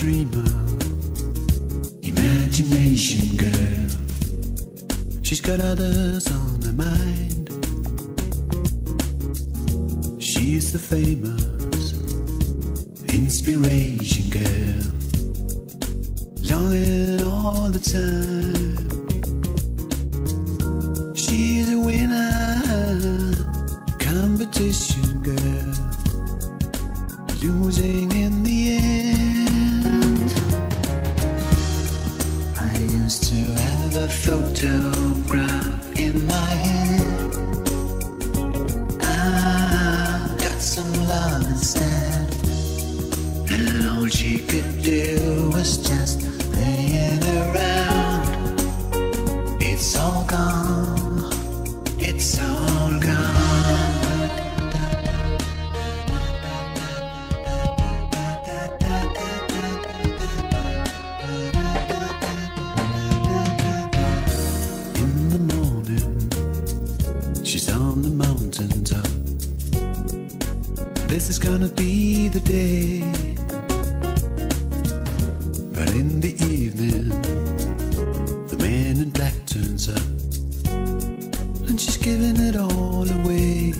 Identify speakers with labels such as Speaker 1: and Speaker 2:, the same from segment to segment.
Speaker 1: dreamer, imagination girl. She's got others on her mind. She's the famous inspiration girl, longing all the time. She's a winner, competition girl, losing in the end. I used to have a photograph in my hand. I got some love instead, and all she could do was just laying around. It's all gone, it's all gone. In the morning, she's on the mountaintop. This is gonna be the day. But in the evening, the man in black turns up, and she's giving it all away.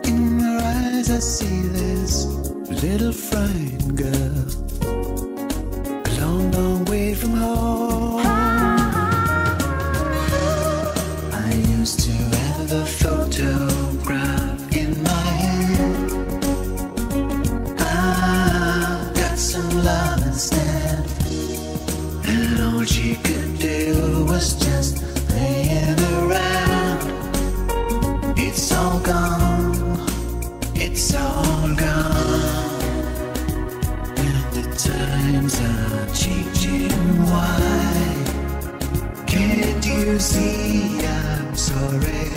Speaker 1: In her eyes I see this little frightened girl, a long, long way from home. I used to have a photograph in my hand. I got some love instead, and all she could do was just laying around. It's all gone, it's all gone. And the times are changing. Why can't you see I'm sorry?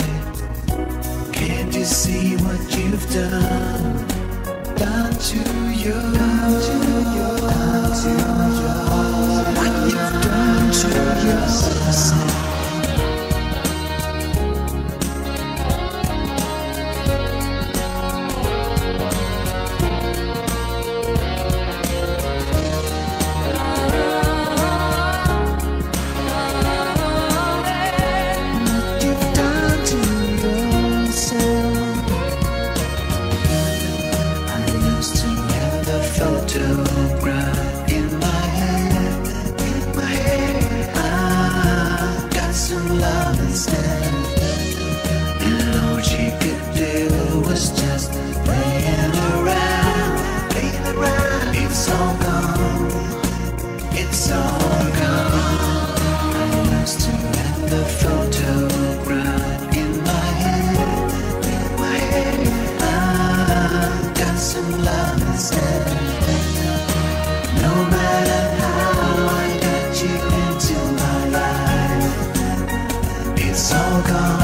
Speaker 1: Can't you see what you've done to you? What you've done to yourself. Photograph in my hand, I got some love instead, and all she could do was just playing around. It's all gone, it's all gone. I used to have the photograph in my hand, I got some love instead. No matter how I got you into my life, it's all gone.